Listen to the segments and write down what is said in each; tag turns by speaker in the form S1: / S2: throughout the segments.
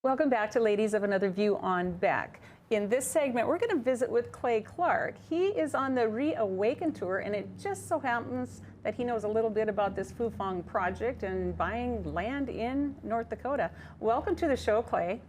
S1: Welcome back to Ladies of Another View on Beck. In this segment, we're going to visit with Clay Clark. He is on the Reawaken Tour, and it just so happens that he knows a little bit about this Fufang project and buying land in North Dakota. Welcome to the show, Clay.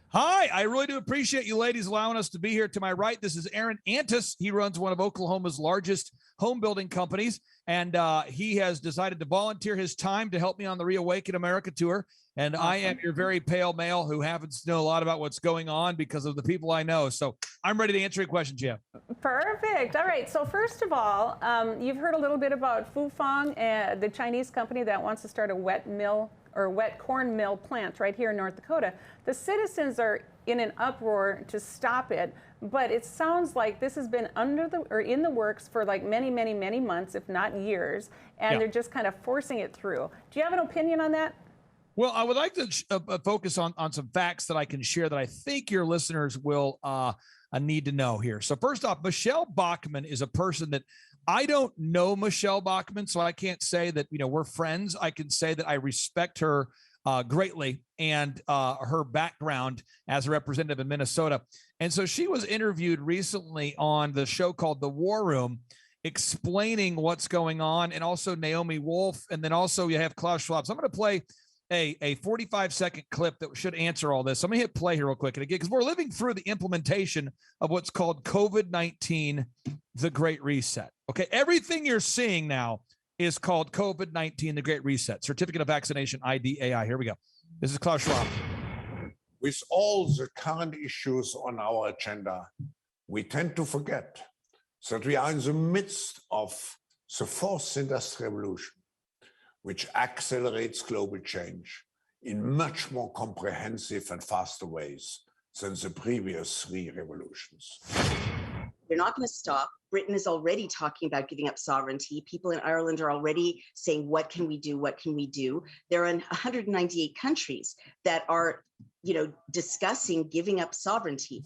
S2: Hi, I really do appreciate you ladies allowing us to be here. To my right, this is Aaron Antis. He runs one of Oklahoma's largest home building companies, and he has decided to volunteer his time to help me on the Reawaken America tour. And awesome. I am your very pale male who happens to know a lot about what's going on because of the people I know. So I'm ready to answer your question, Jeff.
S1: Perfect. All right. So first of all, you've heard a little bit about Fufang, the Chinese company that wants to start a wet corn mill plant right here in North Dakota. The citizens are in an uproar to stop it, but it sounds like this has been in the works for like many, many, many months, if not years, and they're just kind of forcing it through. Do you have an opinion on that?
S2: Well, I would like to focus on some facts that I can share that I think your listeners will need to know here. So first off, Michelle Bachmann is a person that I don't know Michelle Bachmann, so I can't say that, we're friends. I can say that I respect her greatly and her background as a representative in Minnesota. And so she was interviewed recently on the show called The War Room, explaining what's going on, and also Naomi Wolf. And then also you have Klaus Schwab. So I'm going to play a 45-second clip that should answer all this. So I'm going to hit play here real quick. And again, because we're living through the implementation of what's called COVID-19, the Great Reset. Okay, everything you're seeing now is called COVID-19, the Great Reset. Certificate of Vaccination, IDAI. Here we go. This is Klaus Schwab.
S3: With all the current issues on our agenda, we tend to forget that we are in the midst of the fourth industrial revolution, which accelerates global change in much more comprehensive and faster ways than the previous three revolutions.
S4: They're not going to stop. Britain is already talking about giving up sovereignty. People in Ireland are already saying, what can we do? What can we do? There are 198 countries that are, discussing giving up sovereignty.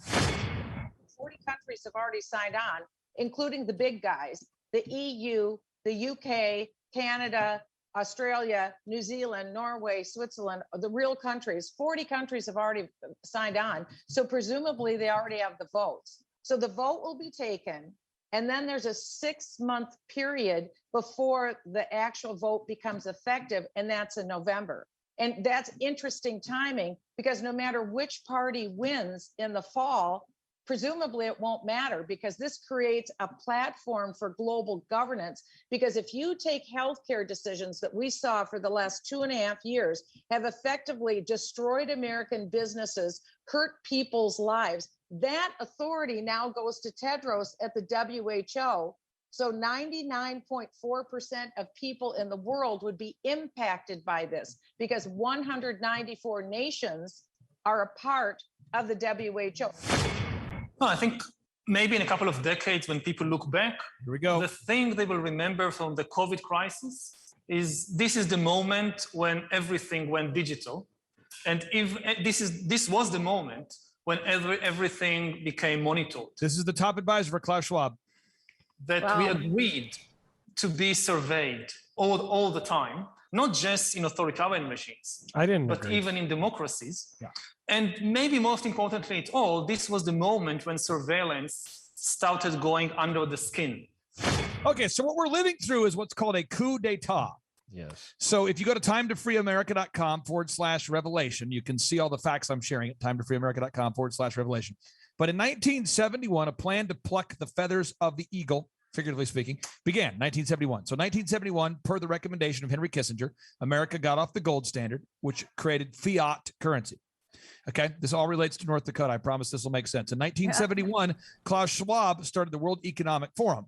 S5: 40 countries have already signed on, including the big guys, the EU, the UK, Canada, Australia, New Zealand, Norway, Switzerland, the real countries. 40 countries have already signed on. So presumably they already have the votes. So the vote will be taken, and then there's a 6-month period before the actual vote becomes effective, and that's in November. And that's interesting timing, because no matter which party wins in the fall, presumably it won't matter, because this creates a platform for global governance. Because if you take healthcare decisions that we saw for the last 2.5 years have effectively destroyed American businesses, hurt people's lives, that authority now goes to Tedros at the WHO. So 99.4% of people in the world would be impacted by this, because 194 nations are a part of the WHO.
S6: No, I think maybe in a couple of decades, when people look back,
S2: here we go.
S6: The thing they will remember from the COVID crisis is this is the moment when everything went digital. And if this was the moment when everything became monitored.
S2: This is the top advisor for Klaus Schwab.
S6: That we agreed to be surveyed all the time, not just in authoritarian regimes, but even in democracies.
S2: Yeah.
S6: And maybe most importantly at all, this was the moment when surveillance started going under the skin.
S2: Okay, so what we're living through is what's called a coup d'etat.
S7: Yes.
S2: So if you go to timetofreeamerica.com/revelation, you can see all the facts I'm sharing at timetofreeamerica.com/revelation. But in 1971, a plan to pluck the feathers of the eagle, figuratively speaking, began 1971. So 1971, per the recommendation of Henry Kissinger, America got off the gold standard, which created fiat currency. Okay, this all relates to North Dakota. I promise this will make sense. In 1971, Klaus Schwab started the World Economic Forum.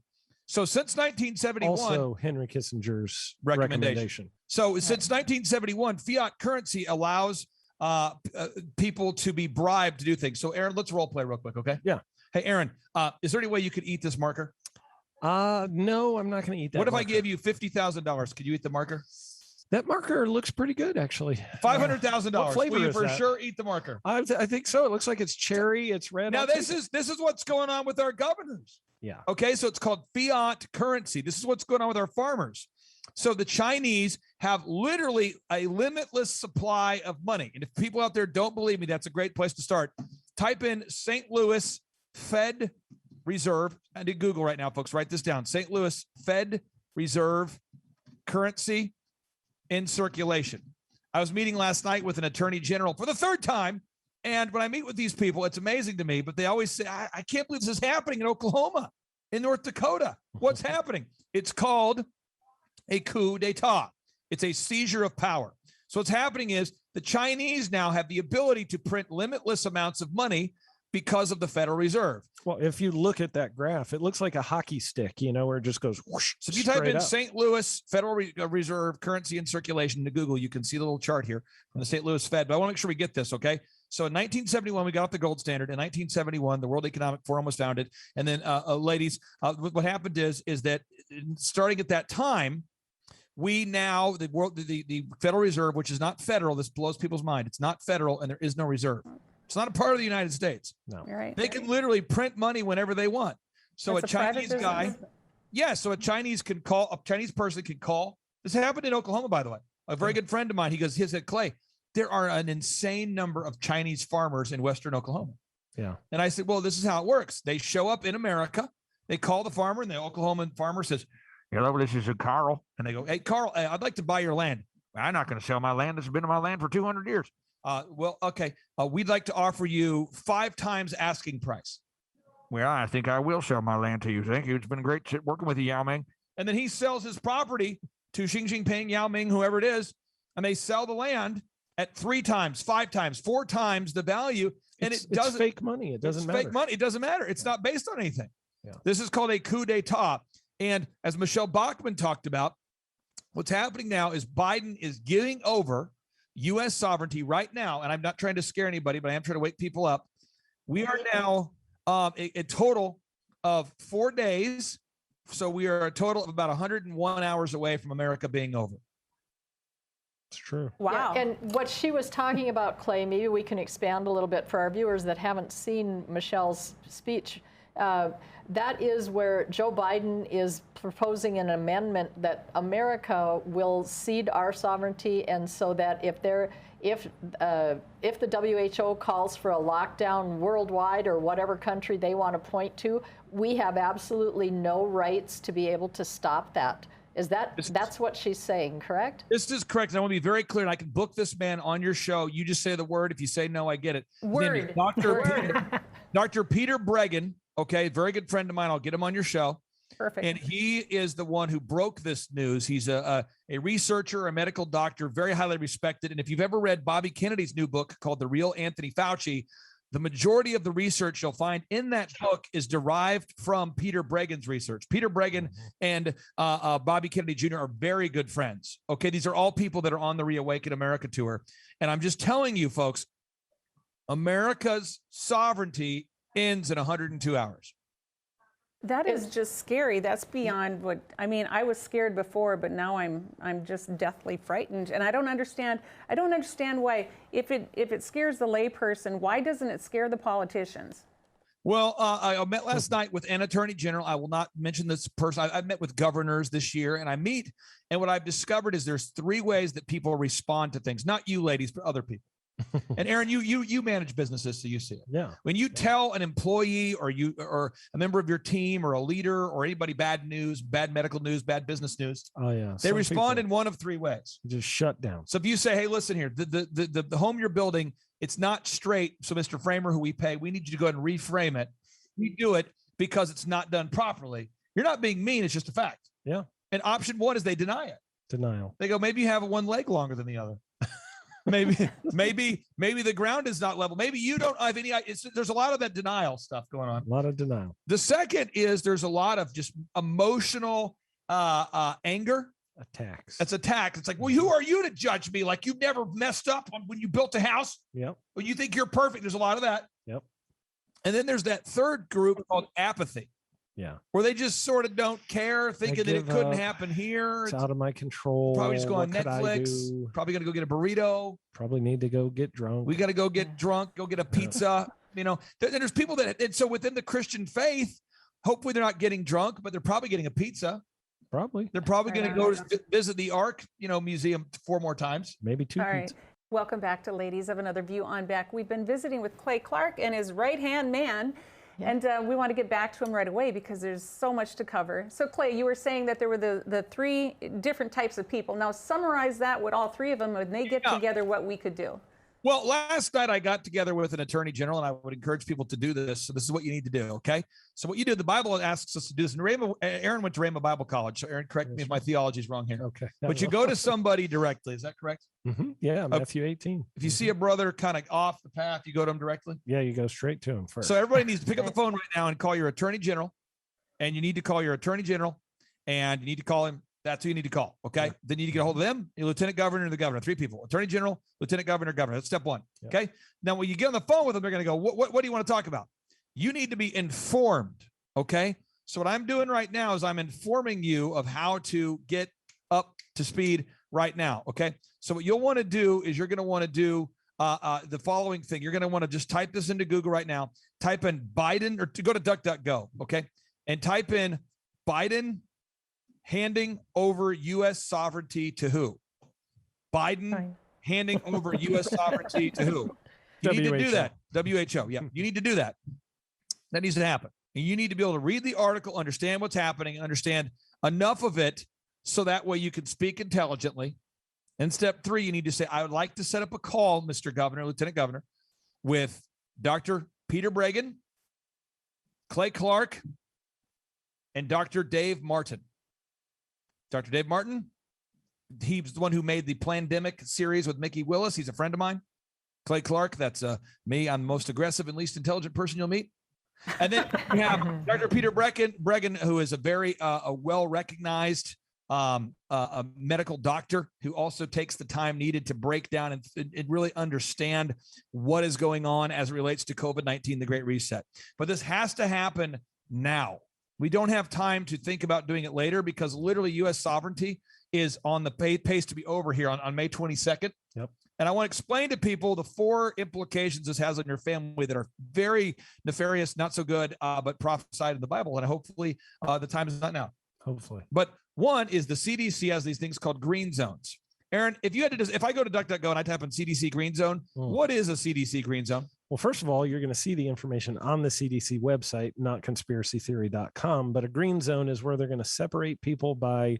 S2: So since 1971,
S7: also Henry Kissinger's recommendation.
S2: So since 1971, fiat currency allows people to be bribed to do things. So Aaron, let's role play real quick, okay?
S7: Yeah.
S2: Hey, Aaron, is there any way you could eat this marker?
S7: No, I'm not going to eat that.
S2: What if
S7: marker.
S2: I gave you $50,000? Could you eat the marker?
S7: That marker looks pretty good, actually.
S2: $500,000.
S7: What flavor
S2: Will you
S7: is
S2: for
S7: that?
S2: sure eat the marker?
S7: I think so. It looks like it's cherry. It's red.
S2: Now this is what's going on with our governors.
S7: Yeah.
S2: Okay, so it's called fiat currency. This is what's going on with our farmers. So the Chinese have literally a limitless supply of money. And if people out there don't believe me, that's a great place to start. Type in St. Louis Fed Reserve. I did Google right now, folks. Write this down. St. Louis Fed Reserve currency in circulation. I was meeting last night with an attorney general for the third time. And when I meet with these people, it's amazing to me, but they always say, I can't believe this is happening in Oklahoma, in North Dakota. What's happening? It's called a coup d'etat. It's a seizure of power. So what's happening is the Chinese now have the ability to print limitless amounts of money because of the Federal Reserve.
S7: Well, if you look at that graph, it looks like a hockey stick, you know, where it just goes whoosh.
S2: So if you type in
S7: up.
S2: St. Louis Federal Reserve currency in circulation into Google, you can see the little chart here from the St. Louis Fed. But I want to make sure we get this, okay? So in 1971, we got off the gold standard. In 1971, the World Economic Forum was founded. And then, ladies, what happened is that starting at that time, we now, the Federal Reserve, which is not federal, this blows people's mind. It's not federal, and there is no reserve. It's not a part of the United States.
S7: No.
S1: You're right.
S2: They can literally print money whenever they want. So
S1: That's
S2: a
S1: a private
S2: Chinese guy,
S1: business.
S2: so a Chinese person can call. This happened in Oklahoma, by the way. A very good friend of mine, he said, Clay, there are an insane number of Chinese farmers in Western Oklahoma.
S7: Yeah.
S2: And I said, well, this is how it works. They show up in America. They call the farmer, and the Oklahoman farmer says, hello, this is Carl. And they go, hey, Carl, I'd like to buy your land. I'm not going to sell my land. This has been on my land for 200 years. Well, okay. We'd like to offer you 5 times asking price. Well, I think I will sell my land to you. Thank you. It's been great working with you, Yao Ming. And then he sells his property to Xi Jinping, Yao Ming, whoever it is, and they sell the land at 3 times, 5 times, 4 times the value. And
S7: It's fake money. It doesn't matter.
S2: Fake money. It doesn't matter. It's not based on anything.
S7: Yeah.
S2: This is called a coup d'etat. And as Michelle Bachmann talked about, what's happening now is Biden is giving over U.S. sovereignty right now. And I'm not trying to scare anybody, but I am trying to wake people up. We are now a total of 4 days. So we are a total of about 101 hours away from America being over.
S7: It's true.
S1: Wow.
S8: Yeah, and what she was talking about, Clay, maybe we can expand a little bit for our viewers that haven't seen Michelle's speech. That is where Joe Biden is proposing an amendment that America will cede our sovereignty, and so that if the WHO calls for a lockdown worldwide or whatever country they want to point to, we have absolutely no rights to be able to stop that. That's what she's saying, correct?
S2: This is correct. And I want to be very clear, and I can book this man on your show. You just say the word. If you say no, I get it. His name is
S8: Word.
S2: Dr. Peter Breggin, okay, very good friend of mine. I'll get him on your show.
S1: Perfect.
S2: And he is the one who broke this news. He's a researcher, a medical doctor, very highly respected. And if you've ever read Bobby Kennedy's new book called The Real Anthony Fauci, the majority of the research you'll find in that book is derived from Peter Breggin's research. Peter Breggin and Bobby Kennedy Jr. are very good friends. Okay, these are all people that are on the Reawaken America tour. And I'm just telling you, folks, America's sovereignty ends in 102 hours.
S1: That is just scary. That's beyond what I mean. I was scared before, but now I'm just deathly frightened, and I don't understand. I don't understand why. If it scares the layperson, why doesn't it scare the politicians?
S2: Well, I met last night with an attorney general. I will not mention this person. I've met with governors this year, and and what I've discovered is there's 3 ways that people respond to things. Not you, ladies, but other people. And Aaron, you manage businesses, so you see it.
S7: Yeah.
S2: When you tell an employee or a member of your team or a leader or anybody bad news, bad medical news, bad business news,
S7: Oh yeah.
S2: they respond in one of 3 ways.
S7: just shut down.
S2: So if you say, hey, listen here, the home you're building, it's not straight. So Mr. Framer, who we pay, we need you to go ahead and reframe it. We do it because it's not done properly. You're not being mean. It's just a fact.
S7: Yeah.
S2: And option 1 is they deny it.
S7: Denial.
S2: They go, maybe you have one leg longer than the other. maybe the ground is not level. Maybe you don't have any. There's a lot of that denial stuff going on.
S7: A lot of denial.
S2: The second is there's a lot of just emotional anger.
S7: Attacks.
S2: That's attack. It's like, well, who are you to judge me? Like you've never messed up when you built a house.
S7: Yep.
S2: Well, you think you're perfect. There's a lot of that.
S7: Yep.
S2: And then there's that third group called apathy,
S7: Yeah.
S2: where they just sort of don't care, thinking that it
S7: give
S2: couldn't
S7: up.
S2: happen here.
S7: It's out of my control.
S2: Probably just go on
S7: What could I
S2: Netflix.
S7: do?
S2: Probably going to go get a burrito.
S7: Probably need to go get drunk.
S2: We got to go get drunk, go get a pizza. And there's people and so within the Christian faith, hopefully they're not getting drunk, but they're probably getting a pizza.
S7: Probably.
S2: They're probably
S1: Right
S2: going to
S1: on.
S2: go to visit the Ark, museum 4 more times.
S7: Maybe 2
S1: All right.
S7: pizza.
S1: Welcome back to Ladies of Another View on Beck. We've been visiting with Clay Clark and his right-hand man, and we want to get back to him right away because there's so much to cover. So Clay, you were saying that there were the 3 different types of people. Now summarize that with all 3 of them when they get together, what we could do.
S2: Well, last night I got together with an attorney general, and I would encourage people to do this. So this is what you need to do, okay? So what you do, the Bible asks us to do this. And Aaron went to Rhema Bible College. So Aaron, correct me if my theology is wrong here.
S7: Okay.
S2: But you go to somebody directly. Is that correct?
S7: Yeah, Matthew 18.
S2: If you see a brother kind of off the path, you go to him directly?
S7: Yeah, you go straight to him first.
S2: So everybody needs to pick up the phone right now and call your attorney general. And you need to call your attorney general. And you need to call him. That's who you need to call, okay? Then you need to get a hold of them, your lieutenant governor and the governor, 3 people, attorney general, lieutenant governor, governor. That's step 1, okay? Now, when you get on the phone with them, they're going to go, what do you want to talk about? You need to be informed, okay? So what I'm doing right now is I'm informing you of how to get up to speed right now, okay? So what you'll want to do is you're going to want to do the following thing. You're going to want to just type this into Google right now. Type in Biden, or to go to DuckDuckGo, okay? And type in Biden handing over U.S. sovereignty to who? Biden handing over U.S. sovereignty to who? You need to do that. WHO. Yeah, you need to do that. That needs to happen. And you need to be able to read the article, understand what's happening, understand enough of it so that way you can speak intelligently. And step 3, you need to say, I would like to set up a call, Mr. Governor, Lieutenant Governor, with Dr. Peter Breggin, Clay Clark, and Dr. Dave Martin. Dr. Dave Martin, he's the one who made the Plandemic series with Mickey Willis. He's a friend of mine. Clay Clark, that's me. I'm the most aggressive and least intelligent person you'll meet. And then we have Dr. Peter Breggin, who is a very well-recognized a medical doctor who also takes the time needed to break down and really understand what is going on as it relates to COVID-19, the Great Reset. But this has to happen now. We don't have time to think about doing it later because literally U.S. sovereignty is on the pace to be over here on May 22nd.
S7: Yep.
S2: And I want to explain to people the 4 implications this has on your family that are very nefarious, not so good, but prophesied in the Bible. And hopefully the time is not now.
S7: Hopefully.
S2: But one is the CDC has these things called green zones. Aaron, if I go to DuckDuckGo and I type in CDC green zone, what is a CDC green zone?
S7: Well, first of all, you're going to see the information on the CDC website, not conspiracytheory.com. But a green zone is where they're going to separate people by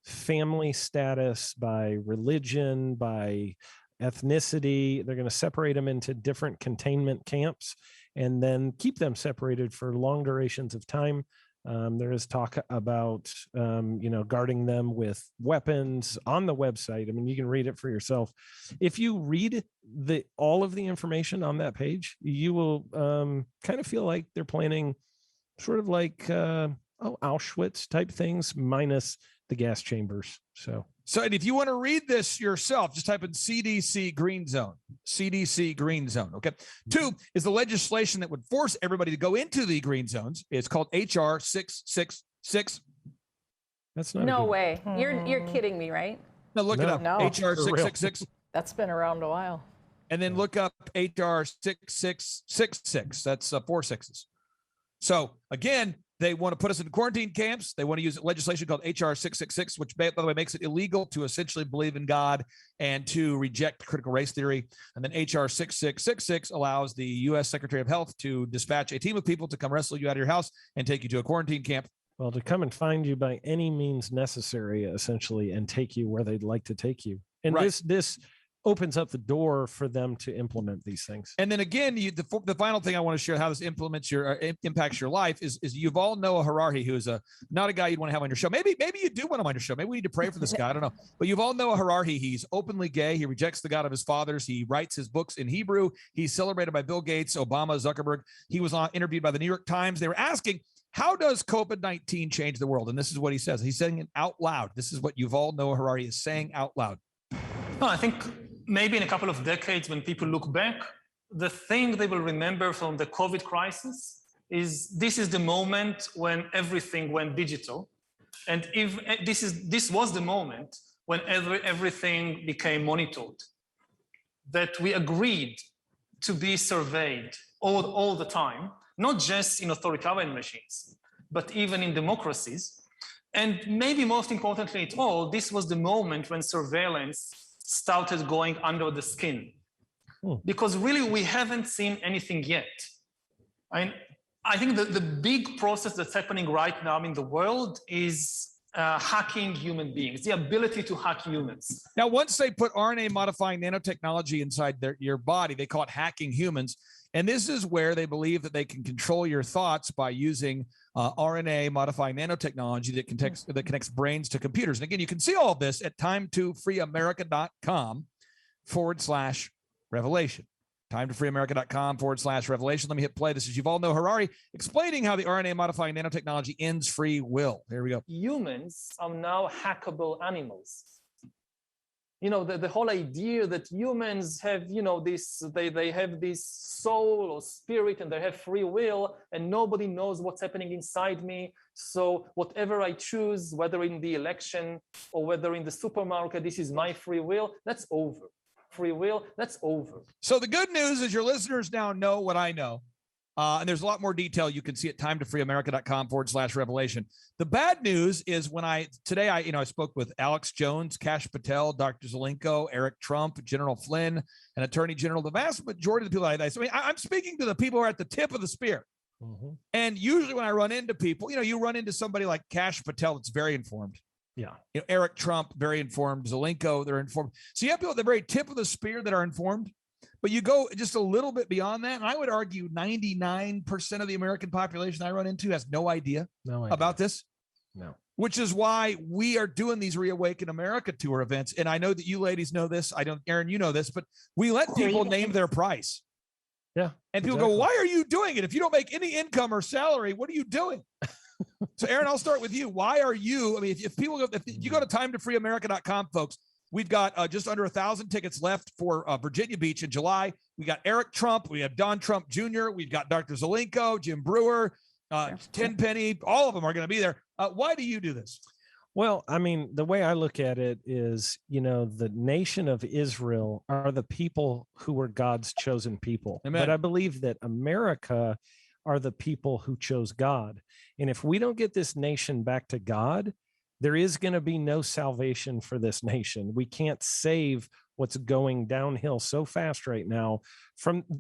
S7: family status, by religion, by ethnicity. They're going to separate them into different containment camps and then keep them separated for long durations of time. There is talk about, guarding them with weapons on the website. I mean, you can read it for yourself. If you read all of the information on that page, you will kind of feel like they're planning sort of like Auschwitz type things minus the gas chambers. So
S2: and if you want to read this yourself, just type in CDC green zone, CDC green zone. Okay. 2 is the legislation that would force everybody to go into the green zones. It's called HR 666.
S7: That's not
S1: No way. You're kidding me, right?
S2: No, look it up.
S8: No.
S2: HR 666.
S8: That's been around a while.
S2: And then look up HR 6666. That's 4 6s. So again, they want to put us in quarantine camps. They want to use legislation called HR 666, which, by the way, makes it illegal to essentially believe in God and to reject critical race theory. And then HR 6666 allows the U.S. Secretary of Health to dispatch a team of people to come wrestle you out of your house and take you to a quarantine camp.
S7: Well, to come and find you by any means necessary, essentially, and take you where they'd like to take you. And this opens up the door for them to implement these things.
S2: And then again, the final thing I want to share how this impacts your life is Yuval Noah Harari, who is not a guy you'd want to have on your show. Maybe you do want him on your show. Maybe we need to pray for this guy. I don't know. But Yuval Noah Harari, he's openly gay. He rejects the God of his fathers. He writes his books in Hebrew. He's celebrated by Bill Gates, Obama, Zuckerberg. He was interviewed by the New York Times. They were asking, how does COVID-19 change the world? And this is what he says. He's saying it out loud. This is what Yuval Noah Harari is saying out loud.
S6: No, I think maybe in a couple of decades, when people look back, the thing they will remember from the COVID crisis is this is the moment when everything went digital. And if this was the moment when everything became monitored, that we agreed to be surveyed all the time, not just in authoritarian regimes, but even in democracies. And maybe most importantly at all, this was the moment when surveillance started going under the skin. Because really, we haven't seen anything yet. I think the big process that's happening right now in the world is hacking human beings, the ability to hack humans.
S2: Now, once they put RNA modifying nanotechnology inside your body, they call it hacking humans. And this is where they believe that they can control your thoughts by using RNA modifying nanotechnology that connects brains to computers. And again, you can see all of this at time2freeamerica.com/revelation. Time2freeamerica.com/revelation. Let me hit play. This is Yuval Harari explaining how the RNA modifying nanotechnology ends free will. Here we go.
S6: Humans are now hackable animals. You know, the whole idea that humans have, you know, they have this soul or spirit and they have free will and nobody knows what's happening inside me. So whatever I choose, whether in the election or whether in the supermarket, this is my free will, that's over. Free will, that's over.
S2: So the good news is your listeners now know what I know. And there's a lot more detail you can see at time2freeamerica.com/revelation. The bad news is when I spoke with Alex Jones, Kash Patel, Dr. Zelenko, Eric Trump, General Flynn, and Attorney General. The vast majority of the people I'm speaking to the people who are at the tip of the spear. Mm-hmm. And usually when I run into people, you run into somebody like Kash Patel that's very informed.
S7: Yeah.
S2: Eric Trump, very informed. Zelenko, they're informed. So you have people at the very tip of the spear that are informed. But you go just a little bit beyond that, and I would argue 99% of the American population I run into has no idea about this.
S7: No.
S2: Which is why we are doing these Reawaken America tour events. And I know that you ladies know this. I don't, Aaron, you know this, but we let people name their price.
S7: Yeah.
S2: And people go, why are you doing it? If you don't make any income or salary, what are you doing? So Aaron, I'll start with you. Why are you, if you go to time2freeamerica.com, folks, we've got just under 1,000 tickets left for Virginia Beach in July. We got Eric Trump. We have Don Trump Jr. We've got Dr. Zelenko, Jim Brewer, Tenpenny. All of them are going to be there. Why do you do this?
S7: Well, the way I look at it is, the nation of Israel are the people who were God's chosen people.
S2: Amen.
S7: But I believe that America are the people who chose God. And if we don't get this nation back to God, there is going to be no salvation for this nation. We can't save what's going downhill so fast right now.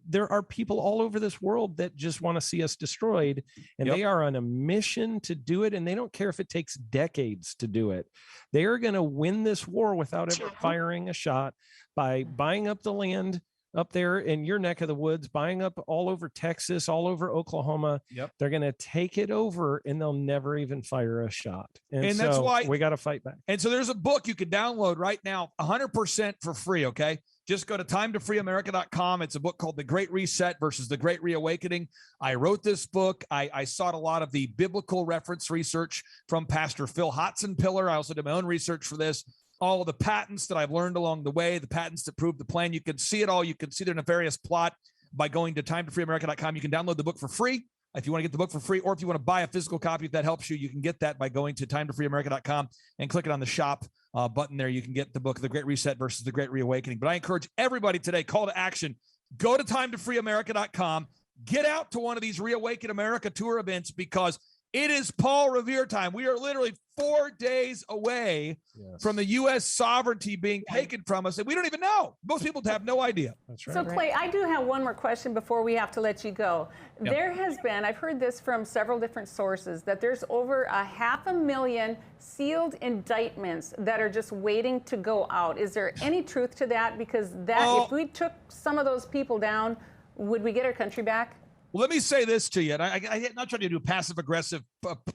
S7: There are people all over this world that just want to see us destroyed, and they are on a mission to do it, and they don't care if it takes decades to do it. They are going to win this war without ever firing a shot by buying up the land up there in your neck of the woods, buying up all over Texas, all over Oklahoma.
S2: Yep.
S7: They're going to take it over and they'll never even fire a shot. And
S2: that's why
S7: we got to fight back.
S2: And so there's a book you can download right now, 100% for free. Okay. Just go to time2freeamerica.com. It's a book called The Great Reset versus The Great Reawakening. I wrote this book. I sought a lot of the biblical reference research from Pastor Phil Hotzenpiller. I also did my own research for this. All of the patents that I've learned along the way, the patents that prove the plan. You can see it all. You can see the nefarious plot by going to time2freeamerica.com. You can download the book for free if you want to get the book for free, or if you want to buy a physical copy, if that helps you, you can get that by going to time2freeamerica.com and clicking on the shop button there. You can get the book, The Great Reset versus The Great Reawakening. But I encourage everybody today, call to action, go to time2freeamerica.com, get out to one of these Reawaken America tour events, because it is Paul Revere time. We are literally 4 days away from the U.S. sovereignty being taken from us, and we don't even know. Most people have no idea.
S7: That's right.
S1: So, Clay, I do have one more question before we have to let you go.
S2: Yep.
S1: There has been, I've heard this from several different sources, that there's over 500,000 sealed indictments that are just waiting to go out. Is there any truth to that? Because if we took some of those people down, would we get our country back?
S2: Well, let me say this to you, and I'm not trying to do passive-aggressive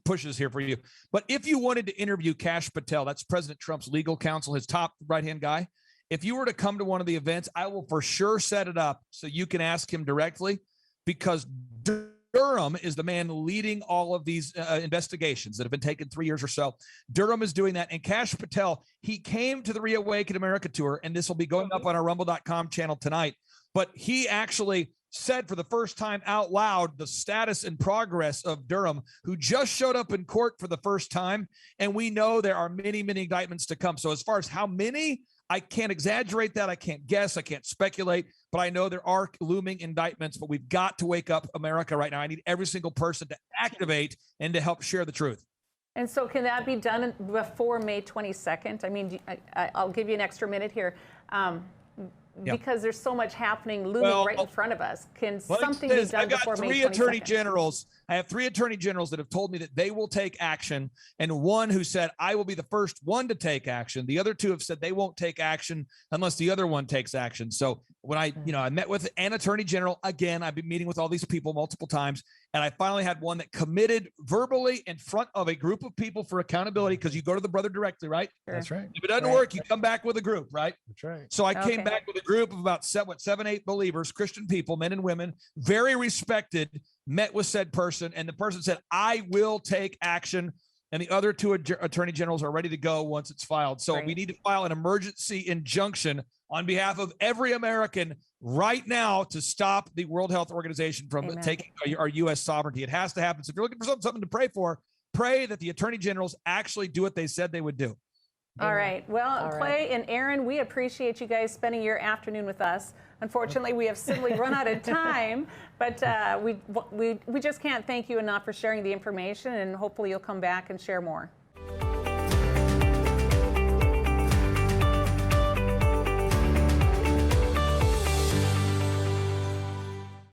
S2: pushes here for you, but if you wanted to interview Kash Patel, that's President Trump's legal counsel, his top right-hand guy, if you were to come to one of the events, I will for sure set it up so you can ask him directly, because Durham is the man leading all of these investigations that have been taking 3 years or so. Durham is doing that, and Kash Patel, he came to the Reawaken America tour, and this will be going up on our rumble.com channel tonight, but he actually said for the first time out loud the status and progress of Durham, who just showed up in court for the first time. And we know there are many, many indictments to come. So as far as how many, I can't exaggerate that. I can't guess. I can't speculate. But I know there are looming indictments. But we've got to wake up America right now. I need every single person to activate and to help share the truth.
S1: And so can that be done before May 22nd? I mean, I'll give you an extra minute here. Because there's so much happening looming right in front of us. Can something be done before May 22nd?
S2: I've got 3 attorney generals. I have 3 attorney generals that have told me that they will take action, and one who said, I will be the first one to take action. The other 2 have said they won't take action unless the other one takes action. So when I met with an attorney general, again, I've been meeting with all these people multiple times, and I finally had one that committed verbally in front of a group of people for accountability, because you go to the brother directly, right?
S1: Sure.
S7: That's right.
S2: If it doesn't work, you come back with a group, right?
S7: That's right.
S2: So I came back with a group of about 7, 8 believers, Christian people, men and women, very respected, met with said person, and the person said, I will take action. And the other 2 attorney generals are ready to go once it's filed. So we need to file an emergency injunction on behalf of every American right now to stop the World Health Organization from taking our U.S. sovereignty. It has to happen. So if you're looking for something to pray for, pray that the attorney generals actually do what they said they would do.
S1: All right. Well, Clay and Aaron, we appreciate you guys spending your afternoon with us. Unfortunately, we have simply run out of time, but we just can't thank you enough for sharing the information, and hopefully you'll come back and share more.